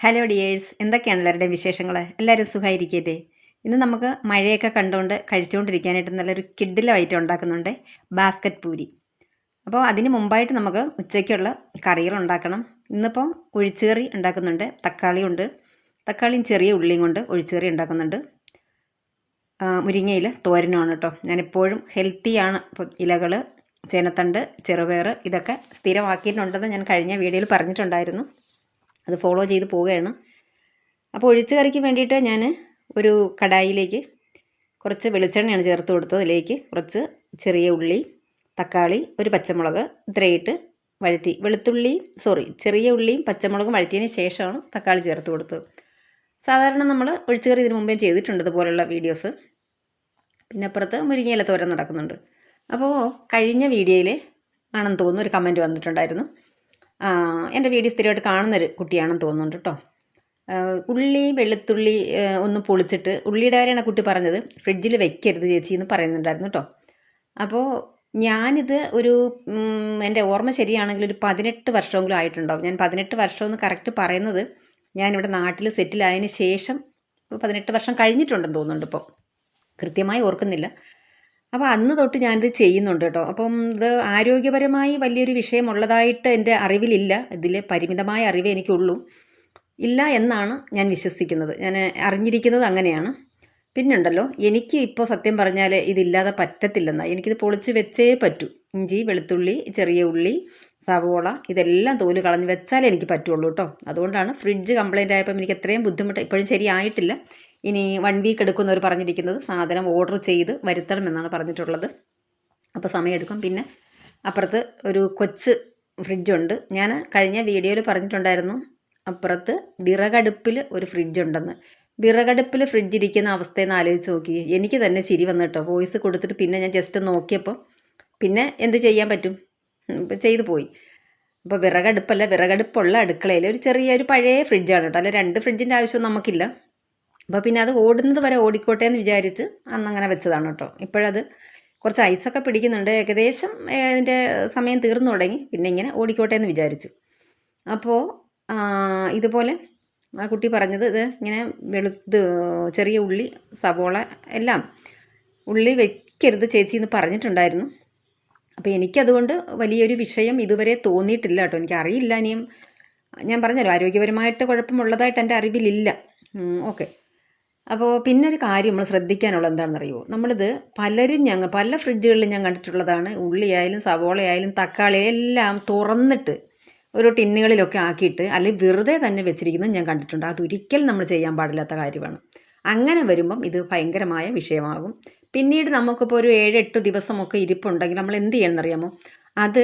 Hello dears, എന്തൊക്കെയാണ് എല്ലാവരുടെയും വിശേഷങ്ങൾ? എല്ലാവരും സുഖമായിരിക്കട്ടെ. ഇന്ന് നമുക്ക് മഴയൊക്കെ കണ്ടുകൊണ്ട് കഴിച്ചുകൊണ്ടിരിക്കാനായിട്ട് നല്ലൊരു കിഡിലും ഐറ്റം ഉണ്ടാക്കുന്നുണ്ട്, ബാസ്ക്കറ്റ് പൂരി. അപ്പോൾ അതിന് മുമ്പായിട്ട് നമുക്ക് ഉച്ചയ്ക്കുള്ള കറികൾ ഉണ്ടാക്കണം. ഇന്നിപ്പോൾ ഒഴിച്ചുകറി ഉണ്ടാക്കുന്നുണ്ട്. തക്കാളിയും ചെറിയ ഉള്ളിയും കൊണ്ട് ഒഴിച്ചുകറി ഉണ്ടാക്കുന്നുണ്ട്. മുരിങ്ങയില തോരനുമാണ് കേട്ടോ. ഞാനെപ്പോഴും ഹെൽത്തിയാണ്. ഇപ്പോൾ ഇലകൾ, ചേനത്തണ്ട്, ചെറുപയർ ഇതൊക്കെ സ്ഥിരമാക്കിയിട്ടുണ്ടെന്ന് ഞാൻ കഴിഞ്ഞ വീഡിയോയിൽ പറഞ്ഞിട്ടുണ്ടായിരുന്നു. അത് ഫോളോ ചെയ്ത് പോവുകയാണ്. അപ്പോൾ ഒഴിച്ച് കറിക്ക് വേണ്ടിയിട്ട് ഞാൻ ഒരു കടായിലേക്ക് കുറച്ച് വെളിച്ചെണ്ണയാണ് ചേർത്ത് കൊടുത്തത്. അതിലേക്ക് കുറച്ച് ചെറിയ ഉള്ളി, തക്കാളി, ഒരു പച്ചമുളക് ഇത്രയിട്ട് വഴറ്റി, ചെറിയ ഉള്ളിയും പച്ചമുളകും വഴറ്റിയതിന് ശേഷമാണ് തക്കാളി ചേർത്ത് കൊടുത്തത്. സാധാരണ നമ്മൾ ഒഴിച്ച് കറി ഇതിന് മുമ്പേ ചെയ്തിട്ടുണ്ട് ഇതുപോലുള്ള വീഡിയോസ്. പിന്നെ അപ്പുറത്ത് മുരിങ്ങയില തോരൻ നടക്കുന്നുണ്ട്. അപ്പോൾ കഴിഞ്ഞ വീഡിയോയിൽ ആണെന്ന് തോന്നുന്നു ഒരു കമൻറ്റ് വന്നിട്ടുണ്ടായിരുന്നു. എൻ്റെ വീഡിയോ സ്ഥിരമായിട്ട് കാണുന്നൊരു കുട്ടിയാണെന്ന് തോന്നുന്നുണ്ട് കേട്ടോ. ഉള്ളി വെളുത്തുള്ളി ഒന്ന് പൊളിച്ചിട്ട്, ഉള്ളിയുടെ കാര്യമാണ് കുട്ടി പറഞ്ഞത്, ഫ്രിഡ്ജിൽ വെക്കരുത് ചേച്ചി എന്ന് പറയുന്നുണ്ടായിരുന്നു കേട്ടോ. അപ്പോൾ ഞാനിത് എൻ്റെ ഓർമ്മ ശരിയാണെങ്കിൽ ഒരു 18 വർഷമെങ്കിലും ആയിട്ടുണ്ടാവും. ഞാൻ 18 വർഷമെന്ന് കറക്റ്റ് പറയുന്നത് ഞാനിവിടെ നാട്ടിൽ സെറ്റിലായതിന് ശേഷം 18 വർഷം കഴിഞ്ഞിട്ടുണ്ടെന്ന് തോന്നുന്നുണ്ട്. ഇപ്പോൾ കൃത്യമായി ഓർക്കുന്നില്ല. അപ്പോൾ അന്ന് തൊട്ട് ഞാനിത് ചെയ്യുന്നുണ്ട് കേട്ടോ. അപ്പം ഇത് ആരോഗ്യപരമായി വലിയൊരു വിഷയമുള്ളതായിട്ട് എൻ്റെ അറിവിലില്ല. ഇതിൽ പരിമിതമായ അറിവേ എനിക്കുള്ളൂ. ഇല്ല എന്നാണ് ഞാൻ വിശ്വസിക്കുന്നത്. ഞാൻ അറിഞ്ഞിരിക്കുന്നത് അങ്ങനെയാണ്. പിന്നുണ്ടല്ലോ, എനിക്ക് ഇപ്പോൾ സത്യം പറഞ്ഞാൽ ഇതില്ലാതെ പറ്റത്തില്ലെന്നാണ്. എനിക്കിത് പൊളിച്ച് വെച്ചേ പറ്റൂ. ഇഞ്ചി, വെളുത്തുള്ളി, ചെറിയ ഉള്ളി, സവോള ഇതെല്ലാം തോല് കളഞ്ഞ് വെച്ചാലേ എനിക്ക് പറ്റുള്ളൂ കേട്ടോ. അതുകൊണ്ടാണ് ഫ്രിഡ്ജ് കംപ്ലൈൻ്റ് ആയപ്പം എനിക്ക് എത്രയും ബുദ്ധിമുട്ട് ഇപ്പോഴും ശരിയായിട്ടില്ല. ഇനി 1 വീക്ക് എടുക്കുന്നവർ പറഞ്ഞിരിക്കുന്നത് സാധനം ഓർഡർ ചെയ്ത് വരുത്തണം എന്നാണ് പറഞ്ഞിട്ടുള്ളത്. അപ്പോൾ സമയമെടുക്കും. പിന്നെ അപ്പുറത്ത് ഒരു കൊച്ച് ഫ്രിഡ്ജുണ്ട്. ഞാൻ കഴിഞ്ഞ വീഡിയോയിൽ പറഞ്ഞിട്ടുണ്ടായിരുന്നു അപ്പുറത്ത് വിറകടുപ്പിൽ ഒരു ഫ്രിഡ്ജുണ്ടെന്ന്. വിറകടുപ്പിൽ ഫ്രിഡ്ജ് ഇരിക്കുന്ന അവസ്ഥയെന്ന് ആലോചിച്ച് നോക്കി. എനിക്ക് തന്നെ ചിരി വന്നു കേട്ടോ. വോയിസ് കൊടുത്തിട്ട് പിന്നെ ഞാൻ ജസ്റ്റ് നോക്കിയപ്പോൾ പിന്നെ എന്ത് ചെയ്യാൻ പറ്റും, ചെയ്തു പോയി. അപ്പോൾ വിറകടുപ്പുള്ള അടുക്കളയിൽ ഒരു ചെറിയൊരു പഴയ ഫ്രിഡ്ജാണ് കേട്ടോ. അല്ല 2 ഫ്രിഡ്ജിൻ്റെ ആവശ്യം നമുക്കില്ല. അപ്പോൾ പിന്നെ അത് ഓടുന്നത് വരെ ഓടിക്കോട്ടെ എന്ന് വിചാരിച്ച് അന്നങ്ങനെ വെച്ചതാണ് കേട്ടോ. ഇപ്പോഴത് കുറച്ച് ഐസൊക്കെ പിടിക്കുന്നുണ്ട്. ഏകദേശം അതിൻ്റെ സമയം തീർന്നു തുടങ്ങി. പിന്നെ ഇങ്ങനെ ഓടിക്കോട്ടെ എന്ന് വിചാരിച്ചു. അപ്പോൾ ഇതുപോലെ ആ കുട്ടി പറഞ്ഞത് ഇത് ഇങ്ങനെ ചെറിയ ഉള്ളി, സവോള എല്ലാം ഉള്ളി വെക്കരുത് ചേച്ചി എന്ന് പറഞ്ഞിട്ടുണ്ടായിരുന്നു. അപ്പോൾ എനിക്കതുകൊണ്ട് വലിയൊരു വിഷയം ഇതുവരെ തോന്നിയിട്ടില്ല കേട്ടോ. എനിക്കറിയില്ല. ഇനിയും ഞാൻ പറഞ്ഞല്ലോ, ആരോഗ്യപരമായിട്ട് കുഴപ്പമുള്ളതായിട്ട് എൻ്റെ അറിവിലില്ല. ഓക്കെ. അപ്പോൾ പിന്നെ ഒരു കാര്യം നമ്മൾ ശ്രദ്ധിക്കാനുള്ളത് എന്താണെന്നറിയുമോ? നമ്മളിത് പല ഫ്രിഡ്ജുകളിലും ഞാൻ കണ്ടിട്ടുള്ളതാണ്. ഉള്ളിയായാലും സവോളയായാലും തക്കാളി എല്ലാം തുറന്നിട്ട് ഓരോ ടിന്നുകളിലൊക്കെ ആക്കിയിട്ട് അല്ലെങ്കിൽ വെറുതെ തന്നെ വെച്ചിരിക്കുന്നത് ഞാൻ കണ്ടിട്ടുണ്ട്. അതൊരിക്കലും നമ്മൾ ചെയ്യാൻ പാടില്ലാത്ത കാര്യമാണ്. അങ്ങനെ വരുമ്പം ഇത് ഭയങ്കരമായ വിഷയമാകും. പിന്നീട് നമുക്കിപ്പോൾ ഒരു 7-8 ദിവസമൊക്കെ ഇരിപ്പുണ്ടെങ്കിൽ നമ്മൾ എന്ത് ചെയ്യണമെന്നറിയാമോ? അത്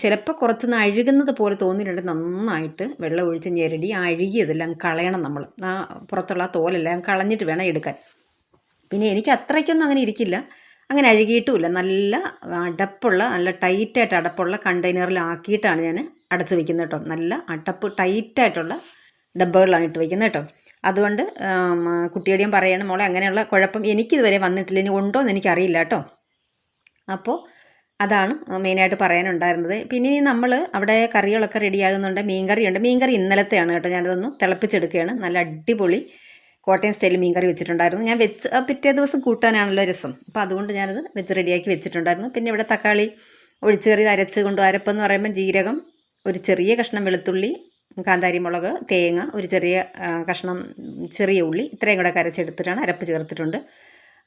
ചിലപ്പോൾ കുറച്ചൊന്ന് അഴുകുന്നത് പോലെ തോന്നിയിട്ടുണ്ട്. നന്നായിട്ട് വെള്ളം ഒഴിച്ച് ഞെരടി അഴുകിയതെല്ലാം കളയണം. നമ്മൾ ആ പുറത്തുള്ള തോലെല്ലാം കളഞ്ഞിട്ട് വേണം എടുക്കാൻ. പിന്നെ എനിക്ക് അത്രയ്ക്കൊന്നും അങ്ങനെ ഇരിക്കില്ല, അങ്ങനെ അഴുകിയിട്ടുമില്ല. നല്ല ടൈറ്റായിട്ട് അടപ്പുള്ള കണ്ടെയ്നറിലാക്കിയിട്ടാണ് ഞാൻ അടച്ച് വയ്ക്കുന്നത് കേട്ടോ. നല്ല ടൈറ്റായിട്ടുള്ള ഡബ്ബകളിലാണ് ഇട്ട് വയ്ക്കുന്നത് കേട്ടോ. അതുകൊണ്ട് കുട്ടിയോട് ഞാൻ പറയണം, മോളെ അങ്ങനെയുള്ള കുഴപ്പം എനിക്കിതുവരെ വന്നിട്ടില്ല. ഇനി ഉണ്ടോ എന്ന് എനിക്കറിയില്ല കേട്ടോ. അപ്പോൾ അതാണ് മെയിനായിട്ട് പറയാനുണ്ടായിരുന്നത്. പിന്നെ ഇനി നമ്മൾ അവിടെ കറികളൊക്കെ റെഡിയാകുന്നുണ്ട്. മീൻകറി ഇന്നലത്തെയാണ് കേട്ടോ. ഞാനതൊന്ന് തിളപ്പിച്ചെടുക്കുകയാണ്. നല്ല അടിപൊളി കോട്ടയം സ്റ്റൈൽ മീൻകറി വെച്ചിട്ടുണ്ടായിരുന്നു. ഞാൻ പിറ്റേ ദിവസം കൂട്ടാനാണല്ലോ രസം. അപ്പോൾ അതുകൊണ്ട് ഞാനത് വെച്ച് റെഡിയാക്കി വെച്ചിട്ടുണ്ടായിരുന്നു. പിന്നെ ഇവിടെ തക്കാളി ഒഴിച്ചുകറി അരപ്പെന്ന് പറയുമ്പോൾ ജീരകം, ഒരു ചെറിയ കഷ്ണം വെളുത്തുള്ളി, കാന്താരി മുളക്, തേങ്ങ, ഒരു ചെറിയ കഷ്ണം ചെറിയ ഉള്ളി ഇത്രയും കൂടെ അരച്ചെടുത്തിട്ടാണ് അരപ്പ് ചേർത്തിട്ടുണ്ട്.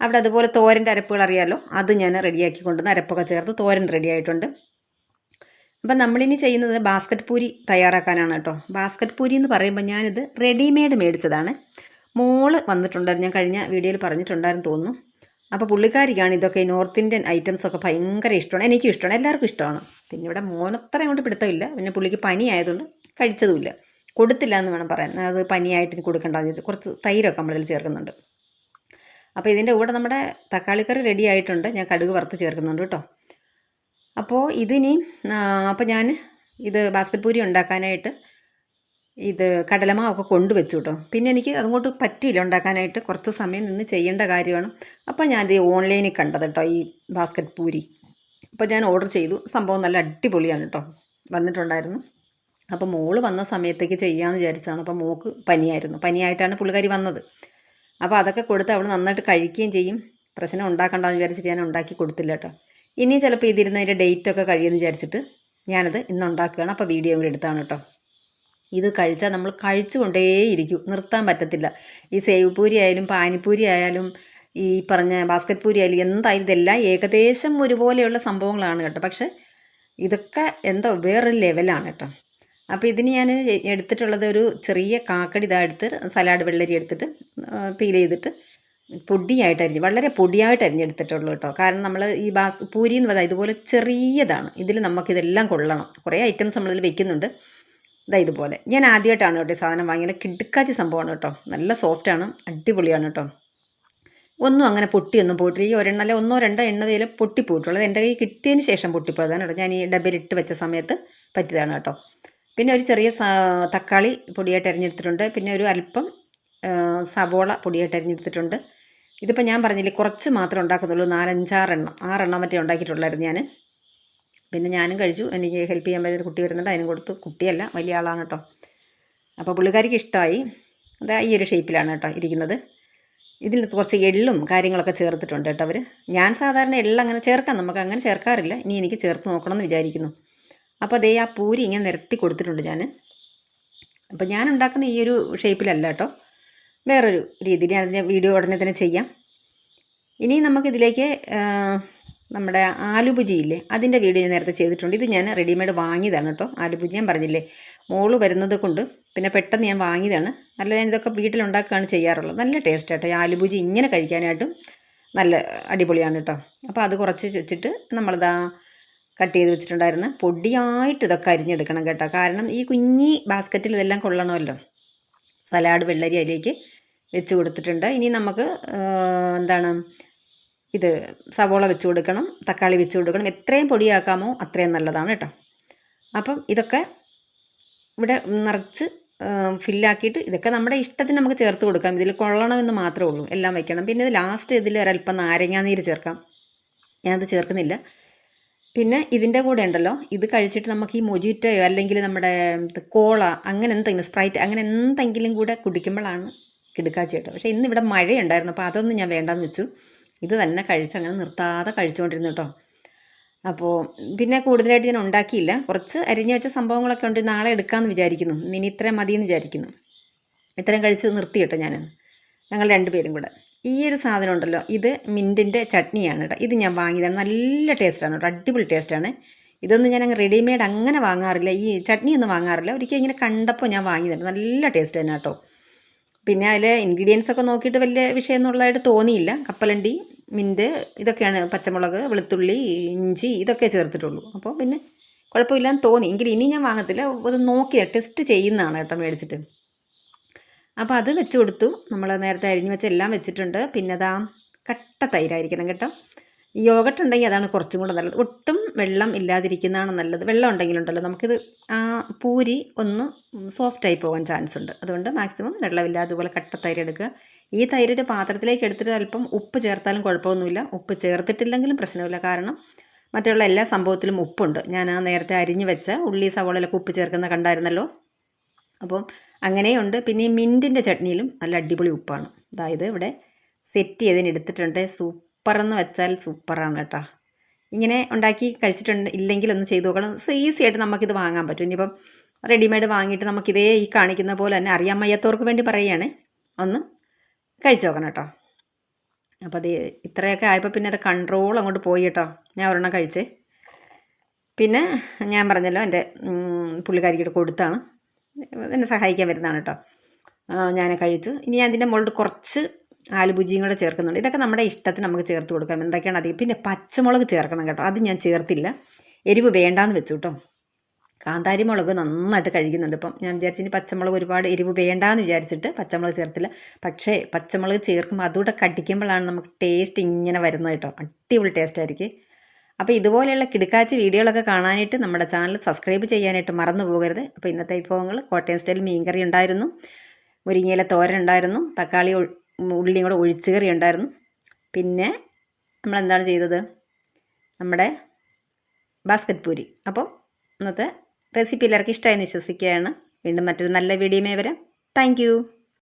അവിടെ അതുപോലെ തോരൻ്റെ അരപ്പുകൾ അറിയാമല്ലോ, അത് ഞാൻ റെഡിയാക്കി കൊണ്ടുവന്ന് അരപ്പൊക്കെ ചേർത്ത് തോരൻ റെഡി ആയിട്ടുണ്ട്. അപ്പം നമ്മളിനി ചെയ്യുന്നത് ബാസ്ക്കറ്റ് പൂരി തയ്യാറാക്കാനാണ് കേട്ടോ. ബാസ്ക്കറ്റ് പൂരി എന്ന് പറയുമ്പോൾ ഞാനിത് റെഡിമെയ്ഡ് മേടിച്ചതാണ്. മോള് വന്നിട്ടുണ്ടായിരുന്നു, ഞാൻ കഴിഞ്ഞ വീഡിയോയിൽ പറഞ്ഞിട്ടുണ്ടായിരുന്നു തോന്നുന്നു. അപ്പോൾ പുള്ളിക്കാരിക്കാണ് ഇതൊക്കെ നോർത്ത് ഇന്ത്യൻ ഐറ്റംസൊക്കെ ഭയങ്കര ഇഷ്ടമാണ്. എനിക്കും ഇഷ്ടമാണ്, എല്ലാവർക്കും ഇഷ്ടമാണ്. പിന്നെ ഇവിടെ മോനത്ര കൊണ്ട് പിടുത്തമില്ല. പിന്നെ പുള്ളിക്ക് പനി ആയതുകൊണ്ട് കഴിച്ചതുമില്ല, കൊടുത്തില്ല എന്ന് വേണം പറയാൻ. അത് പനിയായിട്ട് ഇനി കൊടുക്കണ്ടെന്ന് ചോദിച്ചു. കുറച്ച് തൈരൊക്കെ നമ്മളിതിൽ ചേർക്കുന്നുണ്ട്. അപ്പോൾ ഇതിൻ്റെ കൂടെ നമ്മുടെ തക്കാളിക്കറി റെഡി ആയിട്ടുണ്ട്. ഞാൻ കടുക് വറുത്ത് ചേർക്കുന്നുണ്ട് കേട്ടോ. അപ്പോൾ ഞാൻ ഇത് ബാസ്ക്കറ്റ് പൂരി ഉണ്ടാക്കാനായിട്ട് ഇത് കടലമാവൊക്കെ കൊണ്ടുവച്ചു കേട്ടോ. പിന്നെ എനിക്ക് അതുകൊണ്ട് പറ്റിയില്ല ഉണ്ടാക്കാനായിട്ട്, കുറച്ച് സമയം നിന്ന് ചെയ്യേണ്ട കാര്യമാണ്. അപ്പോൾ ഞാനിത് ഓൺലൈനിൽ കണ്ടത് കേട്ടോ, ഈ ബാസ്ക്കറ്റ് പൂരി. അപ്പോൾ ഞാൻ ഓർഡർ ചെയ്തു. സംഭവം നല്ല അടിപൊളിയാണ് കേട്ടോ, വന്നിട്ടുണ്ടായിരുന്നു. അപ്പോൾ മോള് വന്ന സമയത്തേക്ക് ചെയ്യാമെന്ന് വിചാരിച്ചതാണ്. അപ്പോൾ മോൾക്ക് പനിയായിരുന്നു, പനിയായിട്ടാണ് പുള്ളിക്കാരി വന്നത്. അപ്പോൾ അതൊക്കെ കൊടുത്ത് അവൾ നന്നായിട്ട് കഴിക്കുകയും ചെയ്യും. പ്രശ്നം ഉണ്ടാക്കണ്ടെന്ന് വിചാരിച്ചിട്ട് ഞാൻ ഉണ്ടാക്കി കൊടുത്തില്ല കേട്ടോ. ഇനി ചിലപ്പോൾ ഇതിരുന്നതിൻ്റെ ഡേറ്റൊക്കെ കഴിയുമെന്ന് വിചാരിച്ചിട്ട് ഞാനത് ഇന്ന് ഉണ്ടാക്കുകയാണ്. അപ്പോൾ വീഡിയോ കൂടി എടുത്താണ് കേട്ടോ. ഇത് കഴിച്ചാൽ നമ്മൾ കഴിച്ചു കൊണ്ടേയിരിക്കും, നിർത്താൻ പറ്റത്തില്ല. ഈ സേവ് പൂരി ആയാലും പാനിപ്പൂരി ആയാലും ഈ പറഞ്ഞ ബാസ്ക്കറ്റ് പൂരി ആയാലും എന്തായാലും ഇതെല്ലാം ഏകദേശം ഒരുപോലെയുള്ള സംഭവങ്ങളാണ് കേട്ടോ. പക്ഷേ ഇതൊക്കെ എന്തോ വേറൊരു ലെവലാണ് കേട്ടോ. അപ്പോൾ ഇതിന് ഞാൻ എടുത്തിട്ടുള്ളത് ഒരു ചെറിയ കാക്കടി ഇതാ എടുത്ത് സലാഡ് വെള്ളരി എടുത്തിട്ട് പീൽ ചെയ്തിട്ട് പൊടിയായിട്ട് അരിഞ്ഞ്, വളരെ പൊടിയായിട്ട് അരിഞ്ഞെടുത്തിട്ടുള്ളൂ കേട്ടോ. കാരണം നമ്മൾ ഈ പൂരി എന്ന് പറഞ്ഞാൽ ഇതുപോലെ ചെറിയതാണ്, ഇതിൽ നമുക്കിതെല്ലാം കൊള്ളണം. കുറേ ഐറ്റംസ് നമ്മളിൽ വെക്കുന്നുണ്ട്. ഇതാ ഇതുപോലെ ഞാൻ ആദ്യമായിട്ടാണ് കേട്ടോ ഈ സാധനം വാങ്ങിയത്. കിടുക്കാച്ചി സംഭവമാണ് കേട്ടോ, നല്ല സോഫ്റ്റാണ്, അടിപൊളിയാണ് കേട്ടോ. ഒന്നും അങ്ങനെ പൊട്ടിയൊന്നും പോയിട്ടില്ല. ഈ ഒരെണ്ണ അല്ലെ ഒന്നോ രണ്ടോ എണ്ണ പൊട്ടിപ്പോയിട്ടുള്ളത് എൻ്റെ കയ്യിൽ കിട്ടിയതിന് ശേഷം പൊട്ടിപ്പോയതാണ് കേട്ടോ. ഞാൻ ഈ ഡബയിലിട്ട് വെച്ച സമയത്ത് പറ്റിയതാണ് കേട്ടോ. പിന്നെ ഒരു ചെറിയ തക്കാളി പൊടിയായിട്ട് അരിഞ്ഞെടുത്തിട്ടുണ്ട്. പിന്നെ ഒരു അല്പം സവോള പൊടിയായിട്ട് അരിഞ്ഞെടുത്തിട്ടുണ്ട്. ഇതിപ്പോൾ ഞാൻ പറഞ്ഞില്ലേ കുറച്ച് മാത്രമേ ഉണ്ടാക്കുന്നുള്ളൂ, 6 മറ്റേ ഉണ്ടാക്കിയിട്ടുള്ളായിരുന്നു ഞാൻ. പിന്നെ ഞാനും കഴിച്ചു. എനിക്ക് ഹെൽപ്പ് ചെയ്യാൻ പറ്റുന്ന കുട്ടി വരുന്നുണ്ട്, അതിനും കൊടുത്തു. കുട്ടിയല്ല, വലിയ ആളാണ് കേട്ടോ. അപ്പോൾ പുള്ളിക്കാരിക്ക് ഇഷ്ടമായി. അതാ ഈ ഒരു ഷേപ്പിലാണ് കേട്ടോ ഇരിക്കുന്നത്. ഇതിൽ കുറച്ച് എള്ളും കാര്യങ്ങളൊക്കെ ചേർത്തിട്ടുണ്ട് കേട്ടോ അവർ. ഞാൻ സാധാരണ എള്ളങ്ങനെ ചേർക്കാം, നമുക്ക് അങ്ങനെ ചേർക്കാറില്ല. ഇനി എനിക്ക് ചേർത്ത് നോക്കണം എന്ന് വിചാരിക്കുന്നു. അപ്പോൾ അതേ ആ പൂരി ഇങ്ങനെ നിരത്തി കൊടുത്തിട്ടുണ്ട് ഞാൻ. അപ്പോൾ ഞാൻ ഉണ്ടാക്കുന്ന ഈ ഒരു ഷേപ്പിലല്ല കേട്ടോ, വേറൊരു രീതിയിൽ. ഞാൻ അതിൻ്റെ വീഡിയോ ഉടനെ തന്നെ ചെയ്യാം. ഇനി നമുക്കിതിലേക്ക് നമ്മുടെ ആലുഭുജി ഇല്ലേ, അതിൻ്റെ വീഡിയോ ഞാൻ നേരത്തെ ചെയ്തിട്ടുണ്ട്. ഇത് ഞാൻ റെഡിമെയ്ഡ് വാങ്ങിയതാണ് കേട്ടോ. ആലുഭുജി ഞാൻ പറഞ്ഞില്ലേ മോള് വരുന്നത് കൊണ്ട് പിന്നെ പെട്ടെന്ന് ഞാൻ വാങ്ങിയതാണ്. അല്ല ഞാൻ ഇതൊക്കെ വീട്ടിലുണ്ടാക്കുകയാണ് ചെയ്യാറുള്ളത്. നല്ല ടേസ്റ്റ് കേട്ടോ. ഈ ആലുഭുജി ഇങ്ങനെ കഴിക്കാനായിട്ടും നല്ല അടിപൊളിയാണ് കേട്ടോ. അപ്പോൾ അത് കുറച്ച് വെച്ചിട്ട് നമ്മളിതാ കട്ട് ചെയ്ത് വെച്ചിട്ടുണ്ടായിരുന്നു. പൊടിയായിട്ട് ഇതൊക്കെ അരിഞ്ഞെടുക്കണം കേട്ടോ. കാരണം ഈ കുഞ്ഞി ബാസ്ക്കറ്റിൽ ഇതെല്ലാം കൊള്ളണമല്ലോ. സലാഡ് വെള്ളരി അതിലേക്ക് വെച്ച് കൊടുത്തിട്ടുണ്ട്. ഇനി നമുക്ക് ഇത് സവോള വെച്ച് കൊടുക്കണം, തക്കാളി വെച്ച് കൊടുക്കണം. എത്രയും പൊടിയാക്കാമോ അത്രയും നല്ലതാണ് കേട്ടോ. അപ്പം ഇതൊക്കെ ഇവിടെ നിറച്ച് ഫില്ലാക്കിയിട്ട് ഇതൊക്കെ നമ്മുടെ ഇഷ്ടത്തിന് നമുക്ക് ചേർത്ത് കൊടുക്കാം. ഇതിൽ കൊള്ളണമെന്ന് മാത്രമേ ഉള്ളൂ, എല്ലാം വയ്ക്കണം. പിന്നെ ഇത് ലാസ്റ്റ് ഇതിൽ ഒരല്പം നാരങ്ങാനീര് ചേർക്കാം. ഞാനത് ചേർക്കുന്നില്ല. പിന്നെ ഇതിൻ്റെ കൂടെ ഉണ്ടല്ലോ, ഇത് കഴിച്ചിട്ട് നമുക്ക് ഈ മൊജിറ്റോയോ അല്ലെങ്കിൽ നമ്മുടെ കോള അങ്ങനെ എന്തെങ്കിലും സ്പ്രൈറ്റ് അങ്ങനെ എന്തെങ്കിലും കൂടെ കുടിക്കുമ്പോഴാണ് കിടുക്കാച്ചി കേട്ടോ. പക്ഷേ ഇന്നിവിടെ മഴയുണ്ടായിരുന്നു, അപ്പോൾ അതൊന്നും ഞാൻ വേണ്ടാന്ന് വെച്ചു. ഇത് തന്നെ കഴിച്ച് അങ്ങനെ നിർത്താതെ കഴിച്ചുകൊണ്ടിരുന്നു കേട്ടോ. അപ്പോൾ പിന്നെ കൂടുതലായിട്ട് ഞാൻ ഉണ്ടാക്കിയില്ല. കുറച്ച് അരിഞ്ഞു വെച്ച സംഭവങ്ങളൊക്കെ ഉണ്ട്, നാളെ എടുക്കാമെന്ന് വിചാരിക്കുന്നു. ഇനി ഇത്രയും മതിയെന്ന് വിചാരിക്കുന്നു. ഇത്രയും കഴിച്ച് നിർത്തി കേട്ടോ ഞങ്ങൾ രണ്ടുപേരും കൂടെ. ഈ ഒരു സാധനം ഉണ്ടല്ലോ, ഇത് മിൻറ്റിൻ്റെ ചട്നിയാണ് കേട്ടോ. ഇത് ഞാൻ വാങ്ങിയതാണ്, നല്ല ടേസ്റ്റാണ് കേട്ടോ, അടിപൊളി ടേസ്റ്റാണ്. ഇതൊന്നും ഞാൻ അങ്ങ് റെഡിമെയ്ഡ് അങ്ങനെ വാങ്ങാറില്ല, ഈ ചട്നിയൊന്നും വാങ്ങാറില്ല. ഒരിക്കലും ഇങ്ങനെ കണ്ടപ്പോൾ ഞാൻ വാങ്ങിയതാണ്, നല്ല ടേസ്റ്റ് തന്നെ കേട്ടോ. പിന്നെ അതിൽ ഇൻഗ്രീഡിയൻസ് ഒക്കെ നോക്കിയിട്ട് വലിയ വിഷയമൊന്നുള്ളതായിട്ട് തോന്നിയില്ല. കപ്പലണ്ടി, മിൻറ്റ്, ഇതൊക്കെയാണ്, പച്ചമുളക്, വെളുത്തുള്ളി, ഇഞ്ചി ഇതൊക്കെ ചേർത്തിട്ടുള്ളൂ. അപ്പോൾ പിന്നെ കുഴപ്പമില്ലാന്ന് തോന്നി. എങ്കിലും ഇനി ഞാൻ വാങ്ങത്തില്ല, അത് നോക്കിയാൽ ടെസ്റ്റ് ചെയ്യുന്നതാണ് കേട്ടോ മേടിച്ചിട്ട്. അപ്പോൾ അത് വെച്ച് കൊടുത്തു. നമ്മൾ നേരത്തെ അരിഞ്ഞ് വെച്ച് എല്ലാം വെച്ചിട്ടുണ്ട്. പിന്നെ അതാ കട്ട തൈരായിരിക്കണം കേട്ടോ. യോഗട്ട് ഉണ്ടെങ്കിൽ അതാണ് കുറച്ചും കൂടെ നല്ലത്. ഒട്ടും വെള്ളം ഇല്ലാതിരിക്കുന്നതാണ് നല്ലത്. വെള്ളം ഉണ്ടെങ്കിലുണ്ടല്ലോ നമുക്കിത് ആ പൂരി ഒന്ന് സോഫ്റ്റായി പോകാൻ ചാൻസ് ഉണ്ട്. അതുകൊണ്ട് മാക്സിമം വെള്ളമില്ലാതെ അതുപോലെ കട്ട തൈര് എടുക്കുക. ഈ തൈര് പാത്രത്തിലേക്ക് എടുത്തിട്ട് അല്പം ഉപ്പ് ചേർത്താലും കുഴപ്പമൊന്നുമില്ല. ഉപ്പ് ചേർത്തിട്ടില്ലെങ്കിലും പ്രശ്നമില്ല, കാരണം മറ്റുള്ള എല്ലാ സംഭവത്തിലും ഉപ്പുണ്ട്. ഞാൻ ആ നേരത്തെ അരിഞ്ഞ് വെച്ച ഉള്ളി സവോളയിലൊക്കെ ഉപ്പ് ചേർക്കുന്ന കണ്ടായിരുന്നല്ലോ. അപ്പം അങ്ങനെയുണ്ട്. പിന്നെ ഈ മിൻറ്റിൻ്റെ ചട്നിയിലും നല്ല അടിപൊളി ഉപ്പാണ്. അതായത് ഇവിടെ സെറ്റ് ചെയ്തതിന് എടുത്തിട്ടുണ്ട്. സൂപ്പറെന്ന് വെച്ചാൽ സൂപ്പറാണ് കേട്ടോ. ഇങ്ങനെ ഉണ്ടാക്കി കഴിച്ചിട്ടുണ്ട് ഇല്ലെങ്കിൽ ഒന്ന് ചെയ്ത് നോക്കണം. ഈസി ആയിട്ട് നമുക്കിത് വാങ്ങാൻ പറ്റും. ഇനിയിപ്പം റെഡിമെയ്ഡ് വാങ്ങിയിട്ട് നമുക്കിതേ ഈ കാണിക്കുന്ന പോലെ തന്നെ അറിയാൻ വയ്യാത്തവർക്ക് വേണ്ടി പറയുകയാണ്, ഒന്ന് കഴിച്ചു നോക്കണം കേട്ടോ. അപ്പോൾ അത് ഇത്രയൊക്കെ ആയപ്പോൾ പിന്നെ അത് കൺട്രോൾ അങ്ങോട്ട് പോയി കേട്ടോ. ഞാൻ ഒരെണ്ണം കഴിച്ചേ. പിന്നെ ഞാൻ പറഞ്ഞല്ലോ എൻ്റെ പുള്ളിക്കാരിക്കിട്ട് കൊടുത്താണ്, എന്നെ സഹായിക്കാൻ വരുന്നതാണ് കേട്ടോ. ഞാൻ കഴിച്ചു. ഇനി ഞാൻ അതിൻ്റെ മുകളിൽ കുറച്ച് ആലുഭുജിയും കൂടെ ചേർക്കുന്നുണ്ട്. ഇതൊക്കെ നമ്മുടെ ഇഷ്ടത്തിന് നമുക്ക് ചേർത്ത് കൊടുക്കാം, എന്തൊക്കെയാണ് അധികം. പിന്നെ പച്ചമുളക് ചേർക്കണം കേട്ടോ, അത് ഞാൻ ചേർത്തില്ല, എരിവ് വേണ്ടാന്ന് വെച്ചു കേട്ടോ. കാന്താരി മുളക് നന്നായിട്ട് കഴിക്കുന്നുണ്ട്. ഇപ്പം ഞാൻ വിചാരിച്ചു ഇനി പച്ചമുളക് ഒരുപാട് എരിവ് വേണ്ടാന്ന് വിചാരിച്ചിട്ട് പച്ചമുളക് ചേർത്തില്ല. പക്ഷേ പച്ചമുളക് ചേർക്കുമ്പോൾ അതുകൂടെ കടിക്കുമ്പോഴാണ് നമുക്ക് ടേസ്റ്റ് ഇങ്ങനെ വരുന്നത് കേട്ടോ. അടിപൊളി ടേസ്റ്റ് ആയിരിക്കും. അപ്പോൾ ഇതുപോലെയുള്ള കിടുക്കാച്ചി വീഡിയോകളൊക്കെ കാണാനായിട്ട് നമ്മുടെ ചാനൽ സബ്സ്ക്രൈബ് ചെയ്യാനായിട്ട് മറന്നു പോകരുത്. അപ്പോൾ ഇന്നത്തെ വിഭവങ്ങൾ കോട്ടയം സ്റ്റൈൽ മീൻകറി ഉണ്ടായിരുന്നു, മുരിങ്ങയില തോരൻ ഉണ്ടായിരുന്നു, തക്കാളി ഉള്ളിയും കൂടെ ഒഴിച്ച് കറി ഉണ്ടായിരുന്നു. പിന്നെ നമ്മളെന്താണ് ചെയ്തത്, നമ്മുടെ ബാസ്ക്കറ്റ് പൂരി. അപ്പോൾ ഇന്നത്തെ റെസിപ്പി എല്ലാവർക്കും ഇഷ്ടമായെന്ന് വിശ്വസിക്കുകയാണ്. വീണ്ടും മറ്റൊരു നല്ല വീഡിയോയുമായി വരാം. താങ്ക്